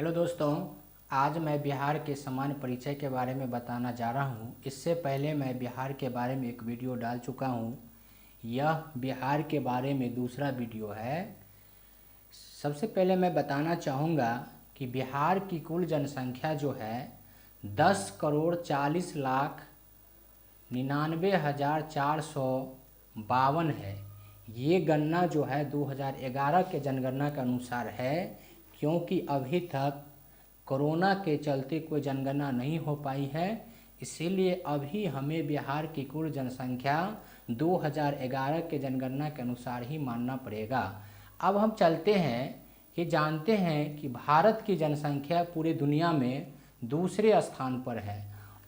Hello दोस्तों, आज मैं बिहार के सामान्य परिचय के बारे में बताना जा रहा हूँ। इससे पहले मैं बिहार के बारे में एक वीडियो डाल चुका हूँ। यह बिहार के बारे में दूसरा वीडियो है। सबसे पहले मैं बताना चाहूँगा कि बिहार की कुल जनसंख्या जो है 10,40,99,452 है। ये गणना जो है 2011 के जनगणना के अनुसार है, क्योंकि अभी तक कोरोना के चलते कोई जनगणना नहीं हो पाई है। इसीलिए अभी हमें बिहार की कुल जनसंख्या 2011 के जनगणना के अनुसार ही मानना पड़ेगा। अब हम चलते हैं कि जानते हैं कि भारत की जनसंख्या पूरी दुनिया में दूसरे स्थान पर है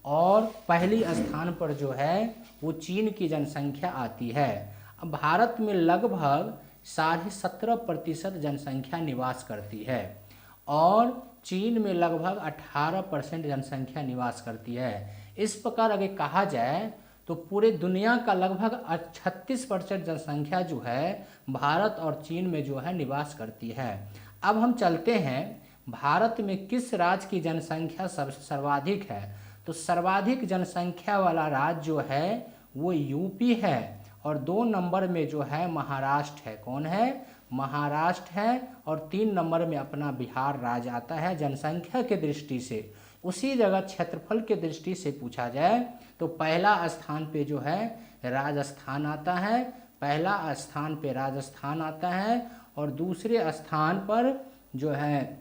और पहली स्थान पर जो है वो चीन की जनसंख्या आती है। अब भारत में लगभग 17.5% जनसंख्या निवास करती है और चीन में लगभग 18% जनसंख्या निवास करती है। इस प्रकार अगर कहा जाए तो पूरे दुनिया का लगभग 36% जनसंख्या जो है भारत और चीन में जो है निवास करती है। अब हम चलते हैं भारत में किस राज्य की जनसंख्या सर्वाधिक है। तो सर्वाधिक जनसंख्या वाला राज्य जो है वो यूपी है और 2 नंबर में जो है महाराष्ट्र है। कौन है? महाराष्ट्र है। और 3 नंबर में अपना बिहार राज्य आता है जनसंख्या के दृष्टि से। उसी जगह क्षेत्रफल के दृष्टि से पूछा जाए तो पहला स्थान पे जो है राजस्थान आता है। पहला स्थान पे राजस्थान आता है और दूसरे स्थान पर जो है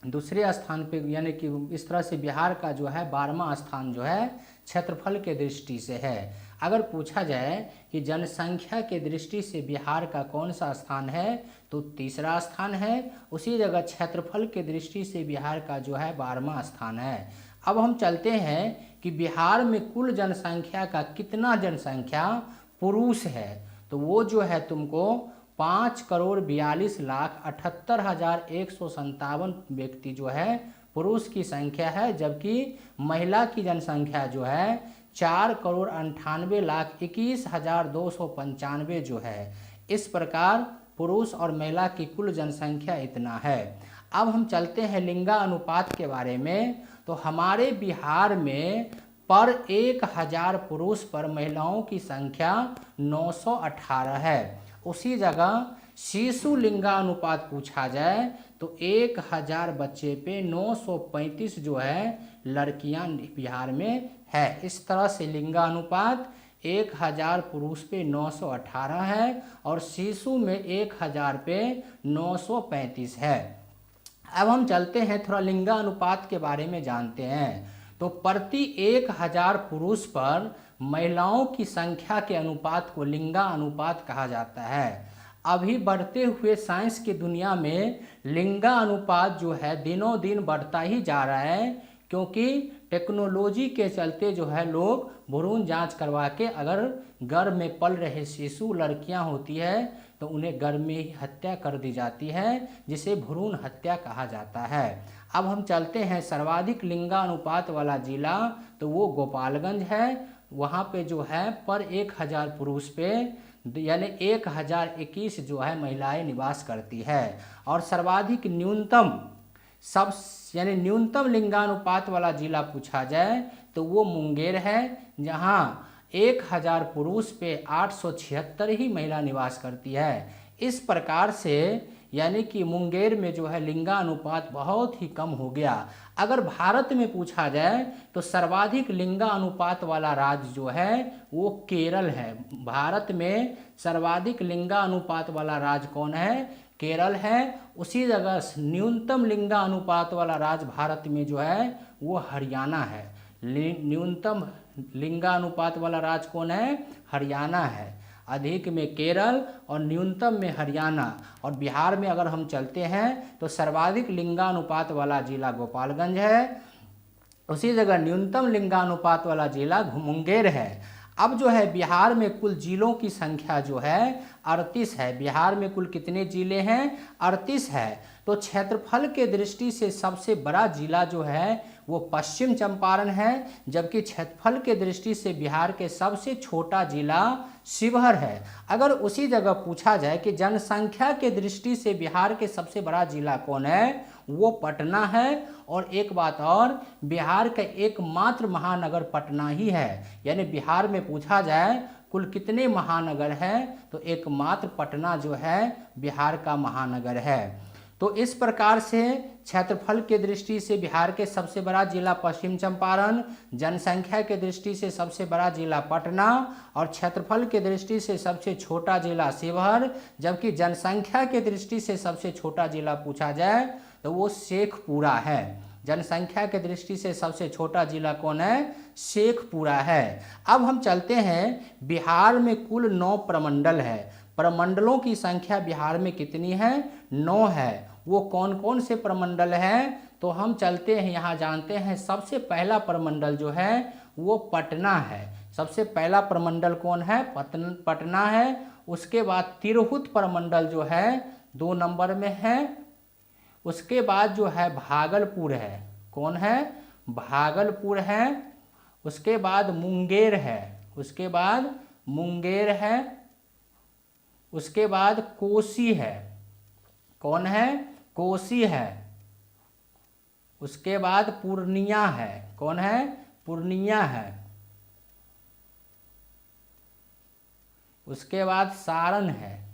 दूसरे स्थान पे यानी कि इस तरह से बिहार का जो है 12वां स्थान जो है क्षेत्रफल के दृष्टि से है। अगर पूछा जाए कि जनसंख्या के दृष्टि से बिहार का कौन सा स्थान है तो तीसरा स्थान है। उसी जगह क्षेत्रफल के दृष्टि से बिहार का जो है 12वां स्थान है। अब हम चलते हैं कि बिहार में कुल जनसंख्या का कितना जनसंख्या पुरुष है। तो वो जो है तुमको 5,42,78,157 व्यक्ति जो है पुरुष की संख्या है, जबकि महिला की जनसंख्या जो है 4,98,21,295 जो है। इस प्रकार पुरुष और महिला की कुल जनसंख्या इतना है। अब हम चलते हैं लिंगानुपात के बारे में। तो हमारे बिहार में पर 1,000 पुरुष पर महिलाओं की संख्या 918 है। उसी जगह शिशु लिंगानुपात पूछा जाए तो 1,000 बच्चे पे 935 जो है लड़कियां बिहार में है। इस तरह से लिंगानुपात 1,000 पुरुष पे 918 है और शिशु में 1,000 पे 935 है। अब हम चलते हैं थोड़ा लिंगानुपात के बारे में जानते हैं। तो प्रति 1,000 पुरुष पर महिलाओं की संख्या के अनुपात को लिंगानुपात कहा जाता है। अभी बढ़ते हुए साइंस की दुनिया में लिंगानुपात जो है दिनों दिन बढ़ता ही जा रहा है, क्योंकि टेक्नोलॉजी के चलते जो है लोग भ्रूण जांच करवा के अगर गर्भ में पल रहे शिशु लड़कियां होती है तो उन्हें गर्भ में ही हत्या कर दी जाती है, जिसे भ्रूण हत्या कहा जाता है। अब हम चलते हैं सर्वाधिक लिंगानुपात वाला जिला, तो वो गोपालगंज है। वहाँ पे जो है पर 1,000 पुरुष पे यानी 1,021 जो है महिलाएं निवास करती है। और सर्वाधिक न्यूनतम लिंगानुपात वाला जिला पूछा जाए तो वो मुंगेर है, जहाँ 1,000 पुरुष पे 876 ही महिला निवास करती है। इस प्रकार से यानी कि मुंगेर में जो है लिंगानुपात बहुत ही कम हो गया। अगर भारत में पूछा जाए तो सर्वाधिक लिंगानुपात वाला राज्य जो है वो केरल है। भारत में सर्वाधिक लिंगानुपात वाला राज्य कौन है? केरल है। उसी जगह न्यूनतम लिंगानुपात वाला राज्य भारत में जो है वो हरियाणा है। न्यूनतम लिंगानुपात वाला राज्य कौन है? हरियाणा है। अधिक में केरल और न्यूनतम में हरियाणा। और बिहार में अगर हम चलते हैं तो सर्वाधिक लिंगानुपात वाला जिला गोपालगंज है। उसी जगह न्यूनतम लिंगानुपात वाला जिला मुंगेर है। अब जो है बिहार में कुल जिलों की संख्या जो है 38 है। बिहार में कुल कितने जिले हैं? 38 है। तो क्षेत्रफल के दृष्टि से सबसे बड़ा जिला जो है वो पश्चिम चंपारण है, जबकि क्षेत्रफल के दृष्टि से बिहार के सबसे छोटा जिला शिवहर है। अगर उसी जगह पूछा जाए कि जनसंख्या के दृष्टि से बिहार के सबसे बड़ा जिला कौन है, वो पटना है। और एक बात और, बिहार का एकमात्र महानगर पटना ही है। यानी बिहार में पूछा जाए कुल कितने महानगर हैं, तो एकमात्र पटना जो है बिहार का महानगर है। तो इस प्रकार से क्षेत्रफल के दृष्टि से बिहार के सबसे बड़ा जिला पश्चिम चंपारण, जनसंख्या के दृष्टि से सबसे बड़ा जिला पटना और क्षेत्रफल के दृष्टि से सबसे छोटा जिला शिवहर, जबकि जनसंख्या के दृष्टि से सबसे छोटा जिला पूछा जाए तो वो शेखपुरा है। जनसंख्या के दृष्टि से सबसे छोटा जिला कौन है, शेखपुरा है। अब हम चलते हैं, बिहार में कुल 9 प्रमंडल है। प्रमंडलों की संख्या बिहार में कितनी है, 9 है। वो कौन कौन से प्रमंडल हैं, तो हम चलते हैं यहाँ जानते हैं। सबसे पहला प्रमंडल जो है वो पटना है। सबसे पहला प्रमंडल कौन है, पटना है। उसके बाद तिरहुत प्रमंडल जो है 2 नंबर में है। उसके बाद जो है भागलपुर है, कौन है, भागलपुर है। उसके बाद मुंगेर है, उसके बाद मुंगेर है। उसके बाद कोसी है, कौन है, कोसी है। उसके बाद पूर्णिया है, कौन है, पूर्णिया है। उसके बाद सारण है,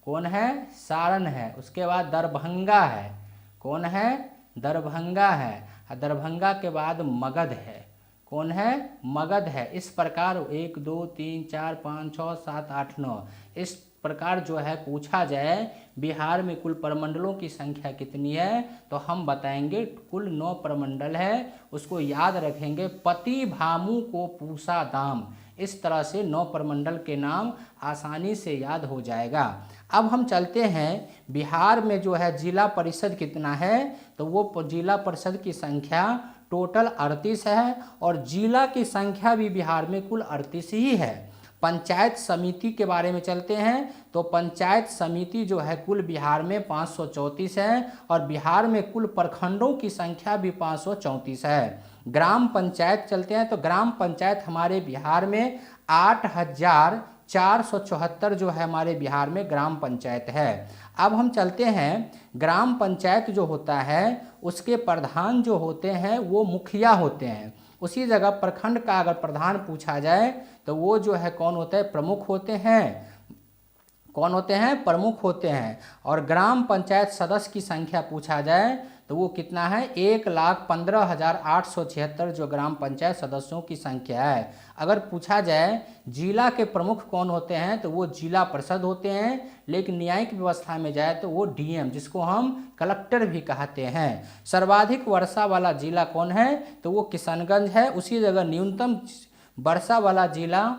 कौन है, सारण है। उसके बाद दरभंगा है, कौन है, दरभंगा है। दरभंगा के बाद मगध है, कौन है, मगध है। इस प्रकार 1 2 3 4 5 6 7 8 9 इस प्रकार जो है पूछा जाए बिहार में कुल प्रमंडलों की संख्या कितनी है, तो हम बताएंगे कुल 9 प्रमंडल है। उसको याद रखेंगे, पति भामू को पूसा दाम। इस तरह से 9 प्रमंडल के नाम आसानी से याद हो जाएगा। अब हम चलते हैं, बिहार में जो है जिला परिषद कितना है, तो वो जिला परिषद की संख्या टोटल 38 है। और जिला की संख्या भी बिहार में कुल 38 ही है। पंचायत समिति के बारे में चलते हैं, तो पंचायत समिति जो है कुल बिहार में 534 है। और बिहार में कुल प्रखंडों की संख्या भी 534 है। ग्राम पंचायत चलते हैं, तो ग्राम पंचायत हमारे बिहार में 8474 जो है हमारे बिहार में ग्राम पंचायत है। अब हम चलते हैं, ग्राम पंचायत जो होता है उसके प्रधान जो होते हैं वो मुखिया होते हैं। उसी जगह प्रखंड का अगर प्रधान पूछा जाए तो वो जो है कौन होता है, प्रमुख होते हैं। कौन होते हैं, प्रमुख होते हैं। और ग्राम पंचायत सदस्य की संख्या पूछा जाए तो वो कितना है, 1,15,876 जो ग्राम पंचायत सदस्यों की संख्या है। अगर पूछा जाए जिला के प्रमुख कौन होते हैं, तो वो जिला परिषद होते हैं। लेकिन न्यायिक व्यवस्था में जाए तो वो डीएम, जिसको हम कलेक्टर भी कहते हैं। सर्वाधिक वर्षा वाला जिला कौन है, तो वो किशनगंज है। उसी जगह न्यूनतम वर्षा वाला जिला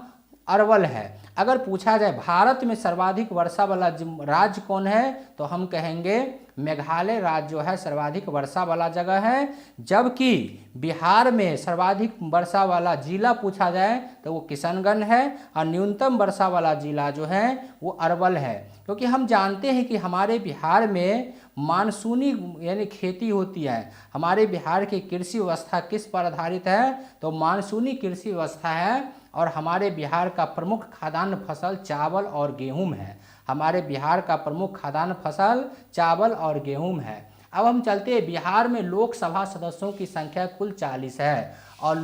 अरवल है। अगर पूछा जाए भारत में सर्वाधिक वर्षा वाला राज्य कौन है, तो हम कहेंगे मेघालय राज्य जो है सर्वाधिक वर्षा वाला जगह है। जबकि बिहार में सर्वाधिक वर्षा वाला जिला पूछा जाए तो वो किशनगंज है। और न्यूनतम वर्षा वाला जिला जो है वो अरवल है। क्योंकि हम जानते हैं कि हमारे बिहार में मानसूनी यानी खेती होती है। हमारे बिहार की कृषि व्यवस्था किस पर आधारित है, तो मानसूनी कृषि व्यवस्था है। और हमारे बिहार का प्रमुख खाद्यान्न फसल चावल और गेहूं है। हमारे बिहार का प्रमुख खाद्यान्न फसल चावल और गेहूं है। अब हम चलते हैं, बिहार में लोकसभा सदस्यों की संख्या कुल 40 है। और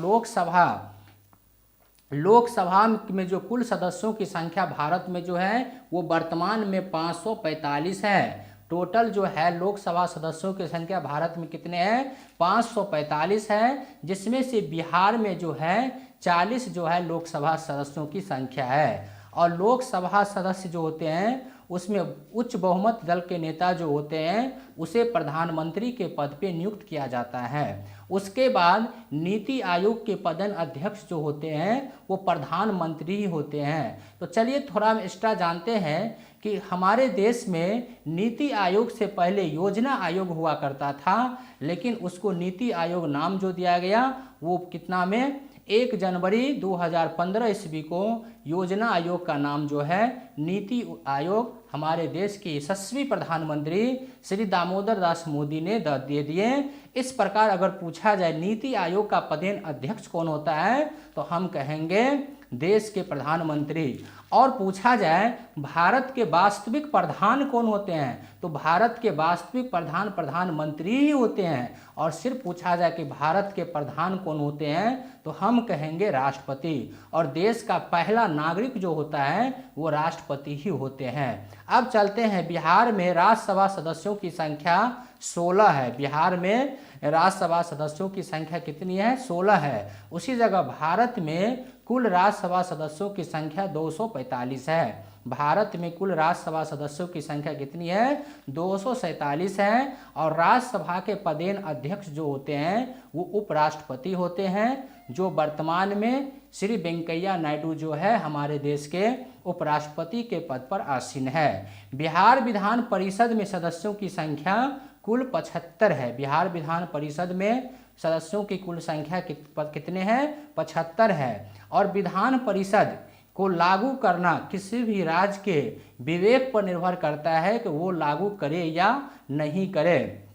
लोकसभा में जो कुल सदस्यों की संख्या भारत में जो है वो वर्तमान में 545 है। टोटल जो है लोकसभा सदस्यों की संख्या भारत में कितने हैं, 545 है। जिसमें से बिहार में जो है 40 जो है लोकसभा सदस्यों की संख्या है। और लोकसभा सदस्य जो होते हैं उसमें उच्च बहुमत दल के नेता जो होते हैं उसे प्रधानमंत्री के पद पे नियुक्त किया जाता है। उसके बाद नीति आयोग के पदन अध्यक्ष जो होते हैं वो प्रधानमंत्री ही होते हैं। तो चलिए थोड़ा हम एक्स्ट्रा जानते हैं कि हमारे देश में नीति आयोग से पहले योजना आयोग हुआ करता था। लेकिन उसको नीति आयोग नाम जो दिया गया वो कितना में 1 जनवरी 2015 ईस्वी को योजना आयोग का नाम जो है नीति आयोग हमारे देश के यशस्वी प्रधानमंत्री श्री दामोदर दास मोदी ने दे दिए। इस प्रकार अगर पूछा जाए नीति आयोग का पदेन अध्यक्ष कौन होता है, तो हम कहेंगे देश के प्रधानमंत्री। और पूछा जाए भारत के वास्तविक प्रधान कौन होते हैं, तो भारत के वास्तविक प्रधान प्रधानमंत्री ही होते हैं। और सिर्फ पूछा जाए कि भारत के प्रधान कौन होते हैं, तो हम कहेंगे राष्ट्रपति। और देश का पहला नागरिक जो होता है वो राष्ट्रपति ही होते हैं। अब चलते हैं, बिहार में राज्यसभा सदस्यों की संख्या 16 है। बिहार में राज्यसभा सदस्यों की संख्या कितनी है, 16 है। उसी जगह भारत में कुल राज्यसभा सदस्यों की संख्या 245 है। भारत में कुल राज्यसभा सदस्यों की संख्या कितनी है, 247 है। और राज्यसभा के पदेन अध्यक्ष जो होते हैं वो उपराष्ट्रपति होते हैं, जो वर्तमान में श्री वेंकैया नायडू जो है हमारे देश के उपराष्ट्रपति के पद पर आसीन है। बिहार विधान परिषद में सदस्यों की संख्या कुल 75 है। बिहार विधान परिषद में सदस्यों की कुल संख्या कितने हैं, 75 है। और विधान परिषद को लागू करना किसी भी राज्य के विवेक पर निर्भर करता है कि वो लागू करे या नहीं करे।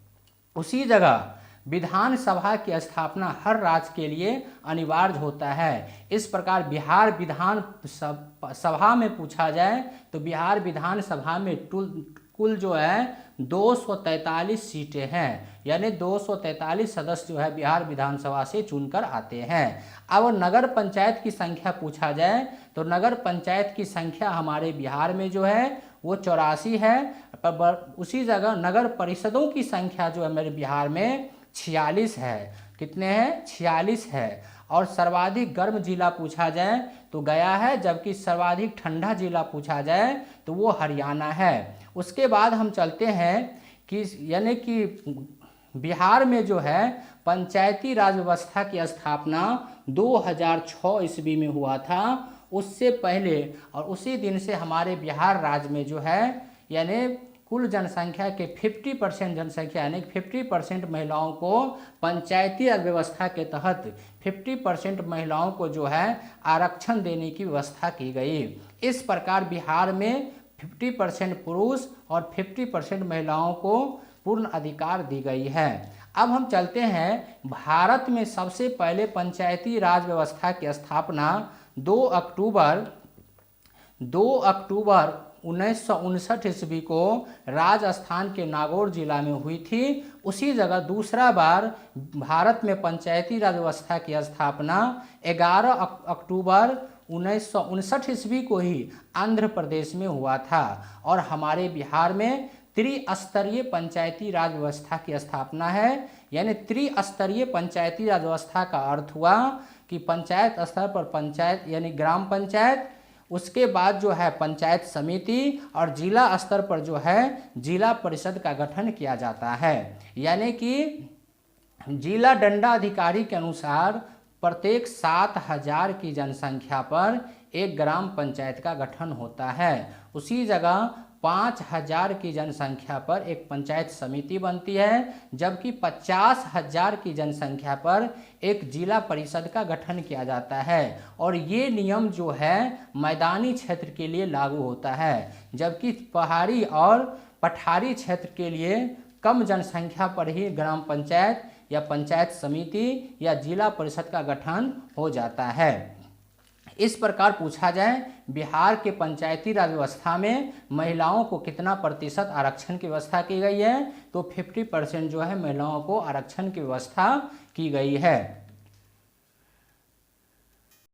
उसी जगह विधानसभा की स्थापना हर राज्य के लिए अनिवार्य होता है। इस प्रकार बिहार विधान सभा में पूछा जाए तो बिहार विधानसभा में कुल जो है 243 सीटें हैं, यानी 243 सदस्य जो है बिहार विधानसभा से चुनकर आते हैं। अब नगर पंचायत की संख्या पूछा जाए तो नगर पंचायत की संख्या हमारे बिहार में जो है वो 84 है। उसी जगह नगर परिषदों की संख्या जो है मेरे बिहार में 46 है। कितने हैं, 46 है। और सर्वाधिक गर्म जिला पूछा जाए तो गया है, जबकि सर्वाधिक ठंडा जिला पूछा जाए तो वो हरियाणा है। उसके बाद हम चलते हैं कि यानी कि बिहार में जो है पंचायती राज व्यवस्था की स्थापना 2006 ईस्वी में हुआ था। उससे पहले और उसी दिन से हमारे बिहार राज्य में जो है यानी कुल जनसंख्या के 50% जनसंख्या यानी 50% महिलाओं को पंचायती राज व्यवस्था के तहत 50% महिलाओं को जो है आरक्षण देने की व्यवस्था की गई। इस प्रकार बिहार में 50% पुरुष और 50% महिलाओं को पूर्ण अधिकार दी गई है। अब हम चलते हैं, भारत में सबसे पहले पंचायती राज व्यवस्था की स्थापना 2 अक्टूबर 1959 ईस्वी को राजस्थान के नागौर जिला में हुई थी। उसी जगह दूसरा बार भारत में पंचायती राज व्यवस्था की स्थापना 11 अक्टूबर 1959 ईस्वी को ही आंध्र प्रदेश में हुआ था। और हमारे बिहार में त्रिस्तरीय पंचायती राज व्यवस्था की स्थापना है। यानी त्रिस्तरीय पंचायती राज व्यवस्था का अर्थ हुआ कि पंचायत स्तर पर पंचायत यानी ग्राम पंचायत, उसके बाद जो है पंचायत समिति और जिला स्तर पर जो है जिला परिषद का गठन किया जाता है। यानी कि जिला दंडाधिकारी के अनुसार प्रत्येक 7000 की जनसंख्या पर एक ग्राम पंचायत का गठन होता है। उसी जगह 5000 की जनसंख्या पर एक पंचायत समिति बनती है, जबकि 50,000 की जनसंख्या पर एक जिला परिषद का गठन किया जाता है। और ये नियम जो है मैदानी क्षेत्र के लिए लागू होता है, जबकि पहाड़ी और पठारी क्षेत्र के लिए कम जनसंख्या पर ही ग्राम पंचायत या पंचायत समिति या जिला परिषद का गठन हो जाता है। इस प्रकार पूछा जाए बिहार के पंचायती राज व्यवस्था में महिलाओं को कितना प्रतिशत आरक्षण की व्यवस्था की गई है, तो 50% जो है महिलाओं को आरक्षण की व्यवस्था की गई है।